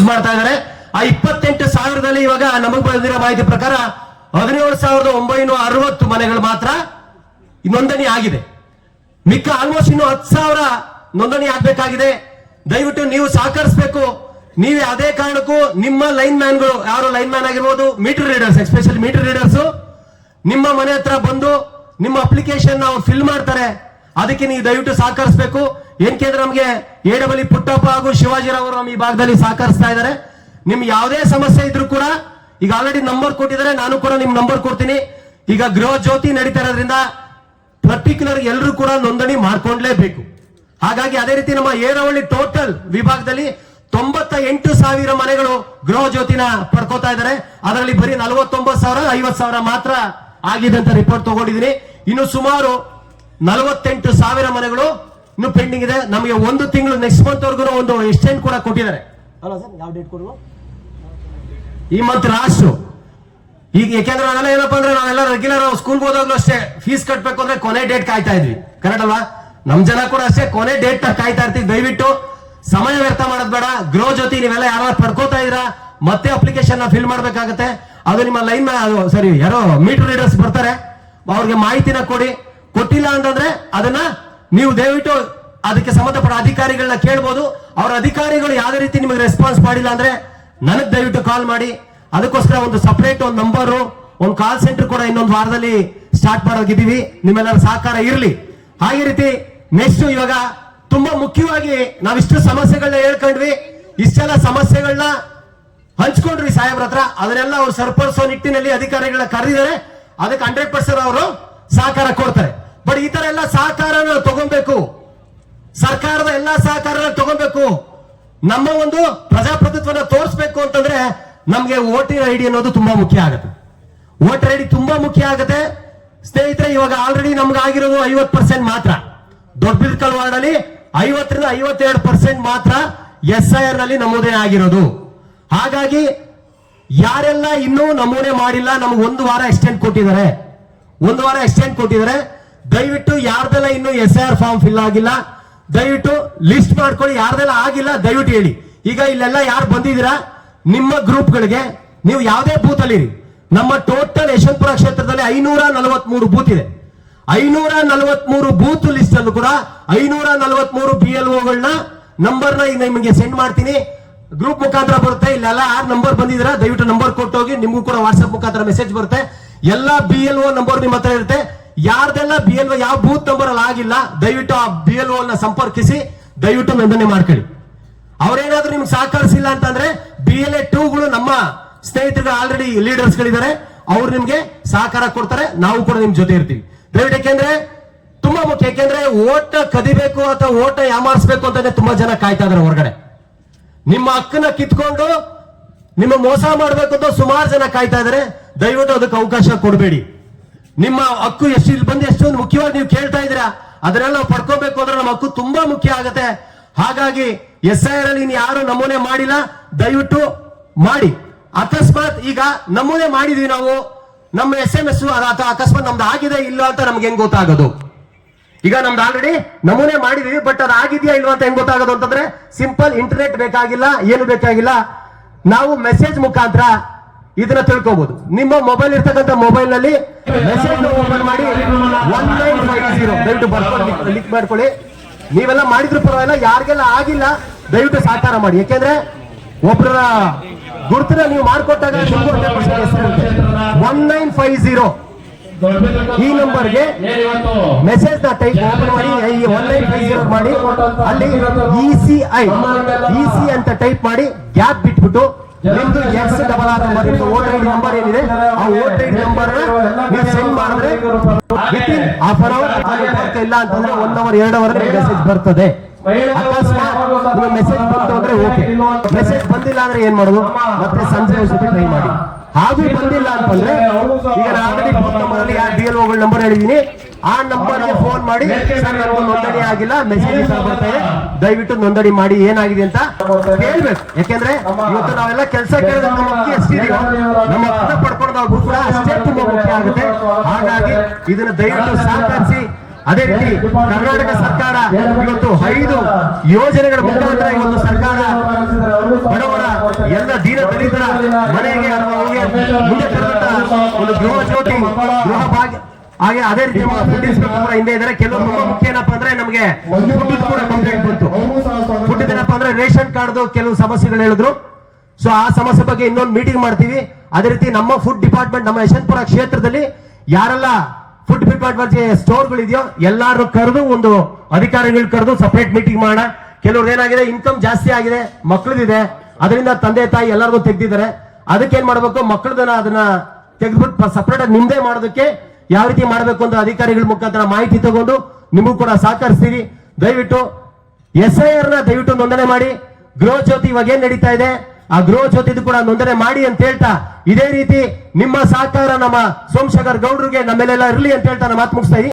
ಮಾಡ್ತಾ ಇದ್ದಾರೆ. ಆ 28,000ದಲ್ಲಿ ಇವಾಗ ನಮಗೆ ಬಂದಿರೋ ಮಾಹಿತಿ ಪ್ರಕಾರ 17,960 ಮನೆಗಳು ಮಾತ್ರ ನೋಂದಣಿ ಆಗಿದೆ. ಮಿಕ್ಕ ಆಲ್ಮೋಸ್ಟ್ ಇನ್ನು 10,000 ನೋಂದಣಿ ಆಗ್ಬೇಕಾಗಿದೆ. ದಯವಿಟ್ಟು ನೀವು ಸಹಕರಿಸಬೇಕು. ನೀವೇ ಅದೇ ಕಾರಣಕ್ಕೂ ನಿಮ್ಮ ಲೈನ್ ಮ್ಯಾನ್ಗಳು, ಯಾರು ಲೈನ್ ಮ್ಯಾನ್ ಆಗಿರ್ಬೋದು, meter readers, especially meter readers ನಿಮ್ಮ ಮನೆ ಹತ್ರ ಬಂದು ನಿಮ್ಮ ಅಪ್ಲಿಕೇಶನ್ ನಾವು ಫಿಲ್ ಮಾಡ್ತಾರೆ. ಅದಕ್ಕೆ ನೀವು ದಯವಿಟ್ಟು ಸಹಕರಿಸಬೇಕು. ಏಕೆಂದ್ರೆ ನಮಗೆ ಎಡಬಲಿ ಪುಟ್ಟಪ್ಪ ಹಾಗೂ ಶಿವಾಜಿರಾವ್ ಅವರು ನಮ್ಮ ಈ ಭಾಗದಲ್ಲಿ ಸಹಕರಿಸ್ತಾ ಇದ್ದಾರೆ. ನಿಮ್ಗೆ ಯಾವುದೇ ಸಮಸ್ಯೆ ಇದ್ರೂ ಕೂಡ ಈಗ ಆಲ್ರೆಡಿ ನಂಬರ್ ಕೊಟ್ಟಿದ್ದಾರೆ, ನಾನು ಕೂಡ ನಿಮ್ ನಂಬರ್ ಕೊಡ್ತೀನಿ. ಈಗ ಗೃಹ ಜ್ಯೋತಿ ನಡೀತಾ ಇರೋದ್ರಿಂದ ಪರ್ಟಿಕ್ಯುಲರ್ ಎಲ್ಲರೂ ಕೂಡ ನೋಂದಣಿ ಮಾಡ್ಕೊಂಡ್ಲೇಬೇಕು. ಹಾಗಾಗಿ ಅದೇ ರೀತಿ ನಮ್ಮ ಏರವಳ್ಳಿ ಟೋಟಲ್ ವಿಭಾಗದಲ್ಲಿ 98,000 ಮನೆಗಳು ಗೃಹ ಜ್ಯೋತಿನ ಪಡ್ಕೋತಾ ಇದ್ದಾರೆ. ಅದರಲ್ಲಿ ಬರೀ 49,000 50,000 ಮಾತ್ರ ಆಗಿದೆ ಅಂತ ರಿಪೋರ್ಟ್ ತಗೊಂಡಿದ್ದೀನಿ. ಇನ್ನು ಸುಮಾರು 48,000 ಮನೆಗಳು ಇನ್ನು ಪೆಂಡಿಂಗ್ ಇದೆ. ನಮಗೆ 1 ತಿಂಗಳು ನೆಕ್ಸ್ಟ್ ಮಂತ್ ವರ್ಗು ಒಂದು ಎಕ್ಸ್ಟೆಂಡ್ ಕೂಡ ಕೊಟ್ಟಿದ್ದಾರೆ. ಅಲ್ಲ ಸರ್, ಯಾವ ಡೇಟ್ ಕೊಡುವ ಈ ಮಂತ್ ಲಾಸ್ಟ್. ಈಗ ಯಾಕೆಂದ್ರೆ ನಾವೆಲ್ಲ ಏನಪ್ಪಾ ಅಂದ್ರೆ ನಾವೆಲ್ಲ ರೆಗ್ಯುಲರ್ ಸ್ಕೂಲ್ಗೆ ಹೋದಾಗ್ಲೂ ಅಷ್ಟೇ ಫೀಸ್ ಕಟ್ಬೇಕು ಅಂದ್ರೆ ಕೊನೆ ಡೇಟ್ ಕಾಯ್ತಾ ಇದ್ವಿ. ಕರೆಕ್ಟ್ ಅಲ್ವಾ? ನಮ್ ಜನ ಕೂಡ ಅಷ್ಟೇ ಕೊನೆ ಡೇಟ್ ಕಾಯ್ತಾ ಇರ್ತೀವಿ. ದಯವಿಟ್ಟು ಸಮಯ ವ್ಯರ್ಥ ಮಾಡೋದ್ ಬೇಡ. ಗೃಹ ಜ್ಯೋತಿ ನೀವೆಲ್ಲ ಯಾರು ಪಡ್ಕೋತಾ ಇದ್ರ ಮತ್ತೆ ಅಪ್ಲಿಕೇಶನ್ ಫಿಲ್ ಮಾಡ್ಬೇಕಾಗತ್ತೆ. ಅದು ನಿಮ್ಮ ಲೈನ್ ಸರಿ ಯಾರೋ ಮೀಟರ್ ರೀಡರ್ಸ್ ಬರ್ತಾರೆ, ಅವ್ರಿಗೆ ಮಾಹಿತಿನ ಕೊಡಿ. ಕೊಟ್ಟಿಲ್ಲ ಅಂತಂದ್ರೆ ಅದನ್ನ ನೀವು ದಯವಿಟ್ಟು ಅದಕ್ಕೆ ಸಂಬಂಧಪಟ್ಟ ಅಧಿಕಾರಿಗಳನ್ನ ಕೇಳ್ಬೋದು. ಅವ್ರ ಅಧಿಕಾರಿಗಳು ಯಾವುದೇ ರೀತಿ ನಿಮಗೆ ರೆಸ್ಪಾನ್ಸ್ ಮಾಡಿಲ್ಲ ಅಂದ್ರೆ ನನಗ್ ದಯವಿಟ್ಟು ಕಾಲ್ ಮಾಡಿ. ಅದಕ್ಕೋಸ್ಕರ ಒಂದು ಸಪರೇಟ್ ಒಂದು ನಂಬರು, ಒಂದು ಕಾಲ್ ಸೆಂಟರ್ ಕೂಡ ಇನ್ನೊಂದು ವಾರದಲ್ಲಿ ಸ್ಟಾರ್ಟ್ ಮಾಡೋಗಿದ್ದೀವಿ. ನಿಮ್ಮೆಲ್ಲರ ಸಹಕಾರ ಇರಲಿ. ಹಾಗೆ ರೀತಿ ನೆಕ್ಸ್ಟ್ ಇವಾಗ ತುಂಬಾ ಮುಖ್ಯವಾಗಿ ನಾವಿಷ್ಟು ಸಮಸ್ಯೆಗಳನ್ನ ಹೇಳ್ಕೊಂಡ್ವಿ. ಇಷ್ಟೆಲ್ಲ ಸಮಸ್ಯೆಗಳನ್ನ ಹಂಚ್ಕೊಂಡ್ರಿ ಸಾಹೇಬ್ರ ಹತ್ರ. ಅದನ್ನೆಲ್ಲ ಅವ್ರು ಸರಿಪಡಿಸೋ ನಿಟ್ಟಿನಲ್ಲಿ ಅಧಿಕಾರಿಗಳನ್ನ ಕರೆದಿದ್ದಾರೆ. ಅದಕ್ಕೆ 100% ಅವರು ಸಹಕಾರ ಕೊಡ್ತಾರೆ. ಬಟ್ ಈ ತರ ಎಲ್ಲ ಸಹಕಾರನ ತಗೊಬೇಕು, ಸರ್ಕಾರದ ಎಲ್ಲಾ ಸಹಕಾರನ ತಗೊಬೇಕು. ನಮ್ಮ ಒಂದು ಪ್ರಜಾಪ್ರಭುತ್ವನ ತೋರಿಸ್ಬೇಕು ಅಂತಂದ್ರೆ ನಮ್ಗೆ ವೋಟರ್ ಐಡಿ ಅನ್ನೋದು ತುಂಬಾ ಮುಖ್ಯ ಆಗುತ್ತೆ. ವೋಟರ್ ಐಡಿ ತುಂಬಾ ಮುಖ್ಯ ಆಗುತ್ತೆ ಸ್ನೇಹಿತರೆ. ಇವಾಗ ಆಲ್ರೆಡಿ ನಮ್ಗೆ ಆಗಿರೋದು 50% ಮಾತ್ರ. ದೊಡ್ಡಬಿಲ್ಕಲ್ ವಾರ್ಡ್ ಅಲ್ಲಿ 50 ರಿಂದ 52% ಮಾತ್ರ SIR ನಲ್ಲಿ ನಮೂನೆ ಆಗಿರೋದು. ಹಾಗಾಗಿ ಯಾರೆಲ್ಲ ಇನ್ನೂ ನಮೂನೆ ಮಾಡಿಲ್ಲ, ನಮ್ಗೆ 1 ವಾರ ಎಕ್ಸ್ಟೆಂಡ್ ಕೊಟ್ಟಿದ್ದಾರೆ. 1 ವಾರ ಎಕ್ಸ್ಟೆಂಡ್ ಕೊಟ್ಟಿದ್ದಾರೆ. ದಯವಿಟ್ಟು ಯಾರ್ದೆಲ್ಲ ಇನ್ನೂ SIR ಫಾರ್ಮ್ ಫಿಲ್ ಆಗಿಲ್ಲ ದಯವಿಟ್ಟು ಲಿಸ್ಟ್ ಮಾಡ್ಕೊಳ್ಳಿ. ಯಾರ್ದೆಲ್ಲ ಆಗಿಲ್ಲ ದಯವಿಟ್ಟು ಹೇಳಿ. ಈಗ ಇಲ್ಲೆಲ್ಲ ಯಾರು ಬಂದಿದ್ದೀರಾ ನಿಮ್ಮ ಗ್ರೂಪ್ಗಳಿಗೆ ನೀವು ಯಾವುದೇ ಬೂತ್ ಅಲ್ಲಿ ಇರಿ. ನಮ್ಮ ಟೋಟಲ್ ಯಶವಂತಪುರ ಕ್ಷೇತ್ರದಲ್ಲಿ 543 ಬೂತ್ ಇದೆ. 543 ಬೂತ್ ಲಿಸ್ಟ್ ಅಲ್ಲೂ ಕೂಡ 543 BLOಗಳನ್ನ ನಂಬರ್ನ ಈಗ ನಿಮಗೆ ಸೆಂಡ್ ಮಾಡ್ತೀನಿ. ಗ್ರೂಪ್ ಮುಖಾಂತರ ಬರುತ್ತೆ. ಇಲ್ಲೆಲ್ಲ ಯಾರು ನಂಬರ್ ಬಂದಿದ್ದೀರಾ ದಯವಿಟ್ಟು ನಂಬರ್ ಕೊಟ್ಟೋಗಿ. ನಿಮ್ಗೂ ಕೂಡ ವಾಟ್ಸ್ಆಪ್ ಮುಖಾಂತರ ಮೆಸೇಜ್ ಬರುತ್ತೆ. ಎಲ್ಲ BLO ನಂಬರ್ ನಿಮ್ಮ ಹತ್ರ ಇರುತ್ತೆ. ಯಾರ್ದೆಲ್ಲ BLO ಯಾವ ಬೂತ್ ನಂಬರ್ ಅಲ್ಲಿ ಆಗಿಲ್ಲ ದಯವಿಟ್ಟು ಆ BLO ನ ಸಂಪರ್ಕಿಸಿ ದಯವಿಟ್ಟು ನೋಂದಣಿ ಮಾಡ್ಕೊಳ್ಳಿ. ಅವ್ರೇನಾದ್ರೂ ನಿಮ್ಗೆ ಸಹಕರಿಸಿಲ್ಲ ಅಂತಂದ್ರೆ BLA 2ಗಳು ನಮ್ಮ ಸ್ನೇಹಿತರು ಆಲ್ರೆಡಿ ಲೀಡರ್ಸ್ ಗಳಿದ್ದಾರೆ, ಅವ್ರು ನಿಮ್ಗೆ ಸಹಕಾರ ಕೊಡ್ತಾರೆ. ನಾವು ಕೂಡ ನಿಮ್ ಜೊತೆ ಇರ್ತೀವಿ ದಯವಿಟ್ಟು. ಯಾಕೆಂದ್ರೆ ತುಂಬಾ ಮುಖ್ಯ. ಯಾಕೆಂದ್ರೆ ಓಟ ಕದಿಬೇಕು ಅಥವಾ ಓಟ ಯಾಮಾರಿಸಬೇಕು ಅಂತಂದ್ರೆ ತುಂಬಾ ಜನ ಕಾಯ್ತಾ ಇದಾರೆ ಹೊರಗಡೆ. ನಿಮ್ಮ ಹಕ್ಕನ್ನ ಕಿತ್ಕೊಂಡು ನಿಮ್ಮ ಮೋಸ ಮಾಡ್ಬೇಕು ಅಂತ ಸುಮಾರು ಜನ ಕಾಯ್ತಾ ಇದಾರೆ. ದಯವಿಟ್ಟು ಅದಕ್ಕೆ ಅವಕಾಶ ಕೊಡಬೇಡಿ. ನಿಮ್ಮ ಹಕ್ಕು ಎಷ್ಟು ಇಲ್ಲಿ ಬಂದು ಎಷ್ಟೊಂದು ಮುಖ್ಯವಾಗಿ ನೀವು ಕೇಳ್ತಾ ಇದ್ದೀರಾ, ಅದನ್ನೆಲ್ಲ ನಾವು ಪಡ್ಕೋಬೇಕು ಅಂದ್ರೆ ನಮ್ಮ ಹಕ್ಕು ತುಂಬಾ ಮುಖ್ಯ ಆಗುತ್ತೆ. ಹಾಗಾಗಿ SIR ಅಲ್ಲಿ ಯಾರು ನಮೂನೆ ಮಾಡಿಲ್ಲ ದಯವಿಟ್ಟು ಮಾಡಿ. ಅಕಸ್ಮಾತ್ ಈಗ ನಮೂನೆ ಮಾಡಿದೀವಿ ನಾವು, ನಮ್ಮ SMS ಅಥವಾ ಅಕಸ್ಮಾತ್ ನಮ್ದು ಆಗಿದೆ ಇಲ್ಲ ಅಂತ ನಮ್ಗೆ ಹೆಂಗ್ ಗೊತ್ತಾಗೋದು? ಈಗ ನಮ್ದು ಆಲ್ರೆಡಿ ನಮೂನೆ ಮಾಡಿದೀವಿ, ಬಟ್ ಅದು ಆಗಿದೆಯಾ ಇಲ್ವಾ ಅಂತ ಹೆಂಗ್ ಗೊತ್ತಾಗೋದು ಅಂತಂದ್ರೆ ಸಿಂಪಲ್ ಇಂಟರ್ನೆಟ್ ಬೇಕಾಗಿಲ್ಲ, ಏನು ಬೇಕಾಗಿಲ್ಲ. ನಾವು ಮೆಸೇಜ್ ಮುಖಾಂತರ ಇದನ್ನ ತಿಳ್ಕೋಬಹುದು. ನಿಮ್ಮ ಮೊಬೈಲ್ ಇರ್ತಕ್ಕಂಥ ಮೊಬೈಲ್ ನಲ್ಲಿ ಮೆಸೇಜ್ ಓಪನ್ ಮಾಡಿ 1950 ದಯವಿಟ್ಟು ಬರ್ಕೊಂಡು ಕ್ಲಿಕ್ ಮಾಡ್ಕೊಳ್ಳಿ. ನೀವೆಲ್ಲ ಮಾಡಿದ್ರು ಪರವಾಗಿಲ್ಲ, ಯಾರಿಗೆಲ್ಲ ಆಗಿಲ್ಲ ದಯವಿಟ್ಟು ಸಹಕಾರ ಮಾಡಿ. ಯಾಕೆಂದ್ರೆ ಒಬ್ಬರ ಗುರುತನ್ನ ನೀವು ಮಾಡಿಕೊಟ್ಟಾಗ 1950 ಈ ನಂಬರ್ಗೆ ಮೆಸೇಜ್ ನ ಟೈಪ್ ಓಪನ್ ಮಾಡಿ 1950 ಮಾಡಿ ಅಲ್ಲಿ EC ಅಂತ ಟೈಪ್ ಮಾಡಿ ಗ್ಯಾಪ್ ಬಿಟ್ಬಿಟ್ಟು ನಿಮ್ದು XRR number, voter ID number ಏನಿದೆ ಆ ವೋಟರ್ ಐಡಿ ನಂಬರ್ ನೀವು ಸೆಂಡ್ ಮಾಡಿದ್ರೆ ವಿತಿನ್ ಹಾಫ್ ಅನ್ ಅವರ್ ಇಲ್ಲ ಅಂತಂದ್ರೆ 1 ಅವರ್ 2 ಅವರ್ ಮೆಸೇಜ್ ಬರ್ತದೆ. ಅಕಸ್ಮಾತ್ ಮೆಸೇಜ್ ಬಂತು ಅಂದ್ರೆ ಓಕೆ, ಮೆಸೇಜ್ ಬಂದಿಲ್ಲ ಅಂದ್ರೆ ಏನ್ ಮಾಡೋದು, ಮತ್ತೆ ಸಂಜೆ ಜೊತೆ ಟ್ರೈ ಮಾಡಿ. ಹಾಗೂ ಬಂದಿಲ್ಲ ಅಂತಂದ್ರೆ ಈಗ ಆಲ್ರೆಡಿ ನಂಬರ್ ಅಲ್ಲಿ ಯಾರು BLOಗಳ ನಂಬರ್ ಹೇಳಿದೀನಿ, ಆ ನಂಬರ್ಗೆ ಫೋನ್ ಮಾಡಿ ಸರ್ ನನಗೆ ನೋಂದಣಿ ಆಗಿಲ್ಲ, ಮೆಸೇಜ್ ಬರ್ತಾ ಇದೆ ದಯವಿಟ್ಟು ನೋಂದಣಿ ಮಾಡಿ ಏನಾಗಿದೆ ಅಂತ ಹೇಳ್ಬೇಕು. ಯಾಕೆಂದ್ರೆ ಇವತ್ತು ನಾವೆಲ್ಲ ಕೆಲಸ ಕೇಳಿದ್ರೆ ನಮಗೆ ಎಷ್ಟಿದೆಯೋ ನಮ್ಮ ಹತ್ರ ಪಡ್ಕೊಂಡು ಕೂಡ ಅಷ್ಟೇ ತುಂಬಾ ಮುಖ್ಯ ಆಗುತ್ತೆ. ಹಾಗಾಗಿ ಇದನ್ನ ದಯವಿಟ್ಟು ಸಹಕರಿಸಿ. ಅದೇ ರೀತಿ ಕರ್ನಾಟಕ ಸರ್ಕಾರ ಇವತ್ತು 5 ಯೋಜನೆಗಳ ಮುಖಾಂತರ ಇವತ್ತು ಸರ್ಕಾರ ಬಡವರ ಎಲ್ಲ ದೀನ ದಲಿತರ ಮನೆಗೆ ಅಥವಾ ಅವ್ರಿಗೆ ಮುಂದೆ ತರುವಂತ ಒಂದು ಗೃಹ ಜ್ಯೋತಿ ಗೃಹ ಭಾಗ್ಯ ಹಾಗೆ ಅದೇ ರೀತಿ ಫುಡ್ ಇನ್ಸ್ಪೆಕ್ಟರ್ ಕೂಡ ಹಿಂದೆ ಇದ್ದಾರೆ. ಕೆಲವರು ತುಂಬಾ ಮುಖ್ಯ ಏನಪ್ಪಾ ಅಂದ್ರೆ ನಮಗೆ ಫುಡ್ ಕೂಡ ಕಂಪ್ಲೇಂಟ್ ಬಂತು. ಫುಡ್ ಏನಪ್ಪಾ ಅಂದ್ರೆ ರೇಷನ್ ಕಾರ್ಡ್ ಕೆಲವು ಸಮಸ್ಯೆಗಳು ಹೇಳಿದ್ರು. ಸೊ ಆ ಸಮಸ್ಯೆ ಬಗ್ಗೆ ಇನ್ನೊಂದು ಮೀಟಿಂಗ್ ಮಾಡ್ತೀವಿ. ಅದೇ ರೀತಿ ನಮ್ಮ ಫುಡ್ ಡಿಪಾರ್ಟ್ಮೆಂಟ್ ನಮ್ಮ ಯಶವಂತಪುರ ಕ್ಷೇತ್ರದಲ್ಲಿ ಯಾರೆಲ್ಲ ಫುಡ್ ಡಿಪಾರ್ಟ್ಮೆಂಟ್ ಸ್ಟೋರ್ಗಳು ಇದೆಯೋ ಎಲ್ಲಾರು ಕರೆದು ಒಂದು ಅಧಿಕಾರಿಗಳು ಕರೆದು ಸಪರೇಟ್ ಮೀಟಿಂಗ್ ಮಾಡೋಣ. ಕೆಲವ್ರು ಏನಾಗಿದೆ ಇನ್ಕಮ್ ಜಾಸ್ತಿ ಆಗಿದೆ, ಮಕ್ಕಳದಿದೆ, ಅದರಿಂದ ತಂದೆ ತಾಯಿ ಎಲ್ಲರಿಗೂ ತೆಗ್ದಿದ್ದಾರೆ. ಅದಕ್ಕೆ ಏನ್ ಮಾಡ್ಬೇಕು, ಮಕ್ಕಳದನ್ನ ಅದನ್ನ ತೆಗೆದ್ಬಿಟ್ಟು ಸಪರೇಟ್ ಆಗಿ ನಿಮ್ದೇ ಮಾಡೋದಕ್ಕೆ ಯಾವ ರೀತಿ ಮಾಡಬೇಕು ಅಂತ ಅಧಿಕಾರಿಗಳ ಮುಖಾಂತರ ಮಾಹಿತಿ ತಗೊಂಡು ನಿಮಗೂ ಕೂಡ ಸಹಕರಿಸ್ತೀವಿ. ದಯವಿಟ್ಟು SIR ನ ದಯವಿಟ್ಟು ನೋಂದಣಿ ಮಾಡಿ. ಗೃಹ ಜ್ಯೋತಿ ಇವಾಗ ಏನ್ ನಡೀತಾ ಇದೆ ಆ ಗೃಹ ಜ್ಯೋತಿದು ಕೂಡ ನೋಂದಣಿ ಮಾಡಿ ಅಂತ ಹೇಳ್ತಾ, ಇದೇ ರೀತಿ ನಿಮ್ಮ ಸಹಕಾರ ನಮ್ಮ ಸೋಮಶೇಖರ್ ಗೌಡ್ರಿಗೆ ನಮ್ಮೆಲ್ಲ ಇರಲಿ ಅಂತ ಹೇಳ್ತಾ ನಾನು ಮಾತು ಮುಗಿಸ್ತಾ ಇದ್ದೀನಿ.